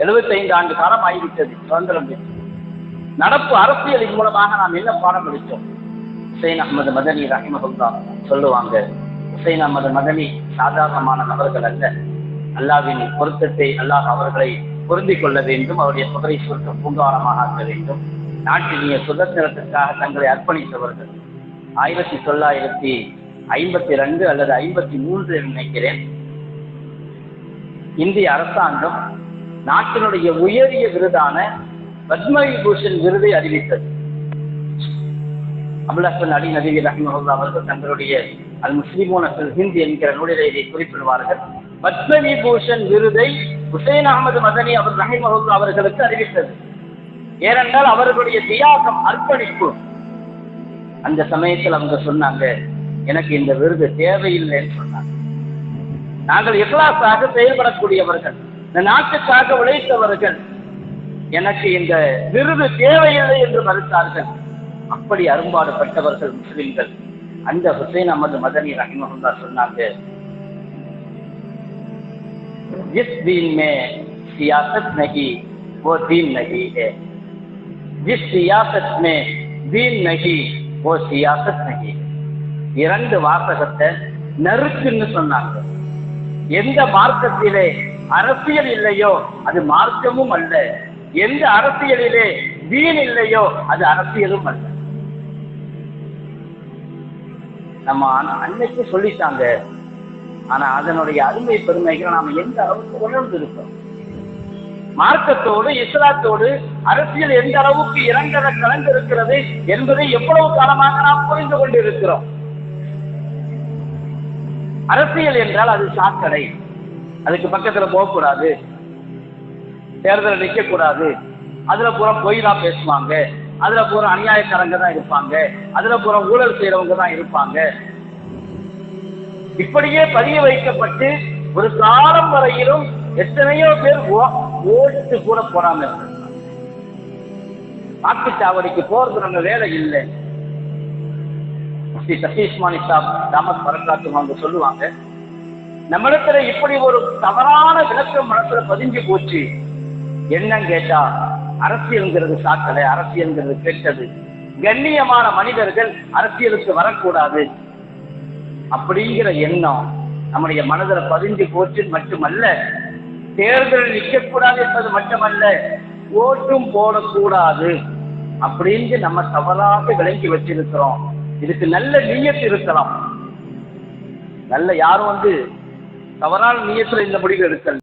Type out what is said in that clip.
75 ஆண்டு காலம் ஆகிவிட்டது சுதந்திரம் பெற்று. நடப்பு அரசியலின் மூலமாக நாம் என்ன பாடம் படித்தோம்? ஹுசைன் அஹ்மது மதனி ரஹிமஹுல்லாஹ் சொல்லுவாங்க, ஹுசைன் அஹ்மது மதனி சாதாரணமான நபர்கள் அல்ல. அல்லாஹ்வின் பொருத்தத்தை அல்லாஹ் அவர்களை பொருந்திக் கொள்ள வேண்டும், அவருடைய புகழை சொர்க்க பூங்காவனமாக ஆக்க வேண்டும். நாட்டிலேயே சுதந்திரத்திற்காக தங்களை அர்ப்பணித்தவர்கள். 1952 அல்லது 53 நினைக்கிறேன், இந்திய அரசாங்கம் நாட்டினுடைய உயரிய விருதான பத்ம விபூஷன் விருதை அறிவித்தது. அபுல் ஹசன் அலி நதவி ரஹிமஹுல்லாஹ் அவர்கள் தங்களுடைய அல் முஸ்லிமூன ஃபில் ஹிந்த் என்கிற நூலிலே இதை குறிப்பிடுவார்கள். பத்ம விபூஷன் விருதை ஹுசைன் அஹ்மது மதனி அவர் ரஹிமஹுல்லாஹ் அவர்களுக்கு அறிவித்தது. ஏனென்றால் அவர்களுடைய தியாகம், அர்ப்பணிப்பு. அந்த சமயத்தில் அவங்க சொன்னாங்க, எனக்கு இந்த விருது தேவையில்லைன்னு சொன்னாங்க. நாங்கள் இக்லாஸாக செயல்படக்கூடியவர்கள், இந்த நாட்டுக்காக உழைத்தவர்கள், எனக்கு இந்த விருது தேவையில்லை என்று மறுத்தார்கள். அப்படி அரும்பாடுபட்டவர்கள் முஸ்லிம்கள். அந்த ஹுசைன் அஹ்மது மதனி ரஹிமஹுல்லாஹ் சொன்னாங்க, जिस दीन में सियासत नहीं वो दीन नहीं है, जिस सियासत में दीन नहीं वो सियासत नहीं है. இரண்டு வாசகத்தை நறுக்குன்னு சொன்னாங்க. எந்த மார்க்கத்திலே அரசியல் இல்லையோ அது மார்க்கமும் அல்ல, எந்த அரசியலிலே தீன் இல்லையோ அது அரசியலும் அல்ல. நம்ம அன்னைக்கு சொல்லிட்டாங்க. ஆனா அதனுடைய அருமை பெருமைகளை நாம எந்த அளவுக்கு உணர்ந்து இருக்கோம்? மார்க்கத்தோடு இஸ்லாத்தோடு அரசியல் எந்த அளவுக்கு இறங்கத கலந்திருக்கிறது என்பதை எவ்வளவு காலமாக நாம் புரிந்து கொண்டிருக்கிறோம். அரசியல் என்றால் அது சாக்கடை, அதுக்கு பக்கத்துல போகக்கூடாது, தேர்தல் நிற்க கூடாது, அதுல பூரா பொய் தான் பேசுவாங்க, அதுல பூரா அநியாயக்காரங்க தான் இருப்பாங்க, அதுல பூரா ஊழல் செய்யறவங்க தான் இருப்பாங்க. இப்படியே பதிய வைக்கப்பட்டு ஒரு காலம் வரையிலும் எத்தனையோ பேர் ஓட்டு கூட போடாம இருக்காங்க. வாக்குச்சாவடிக்கு போறது நம்ம வேலை இல்லை. அவங்க சொல்லுவாங்க, நம்மிடத்துல இப்படி ஒரு தவறான விளக்கம் மனசுல பதிஞ்சு போச்சு. என்னன்னு கேட்டா, அரசியல்ங்கிறது சாக்கடை, அரசியல்ங்கிறது கெட்டது, கண்ணியமான மனிதர்கள் அரசியலுக்கு வரக்கூடாது அப்படிங்கிற எண்ணம் நம்முடைய மனதில் பதிஞ்சு போச்சு. மட்டுமல்ல, தேர்தலில் நிற்கக்கூடாது என்பது மட்டுமல்ல, ஓட்டும் போடக்கூடாது அப்படின்னு நம்ம தவறாக விளங்கி வச்சிருக்கிறோம். இதுக்கு நல்ல நியத்து இருக்கலாம், நல்ல யாரும் தவறான நியத்துல இந்த முடிவு எடுக்கல.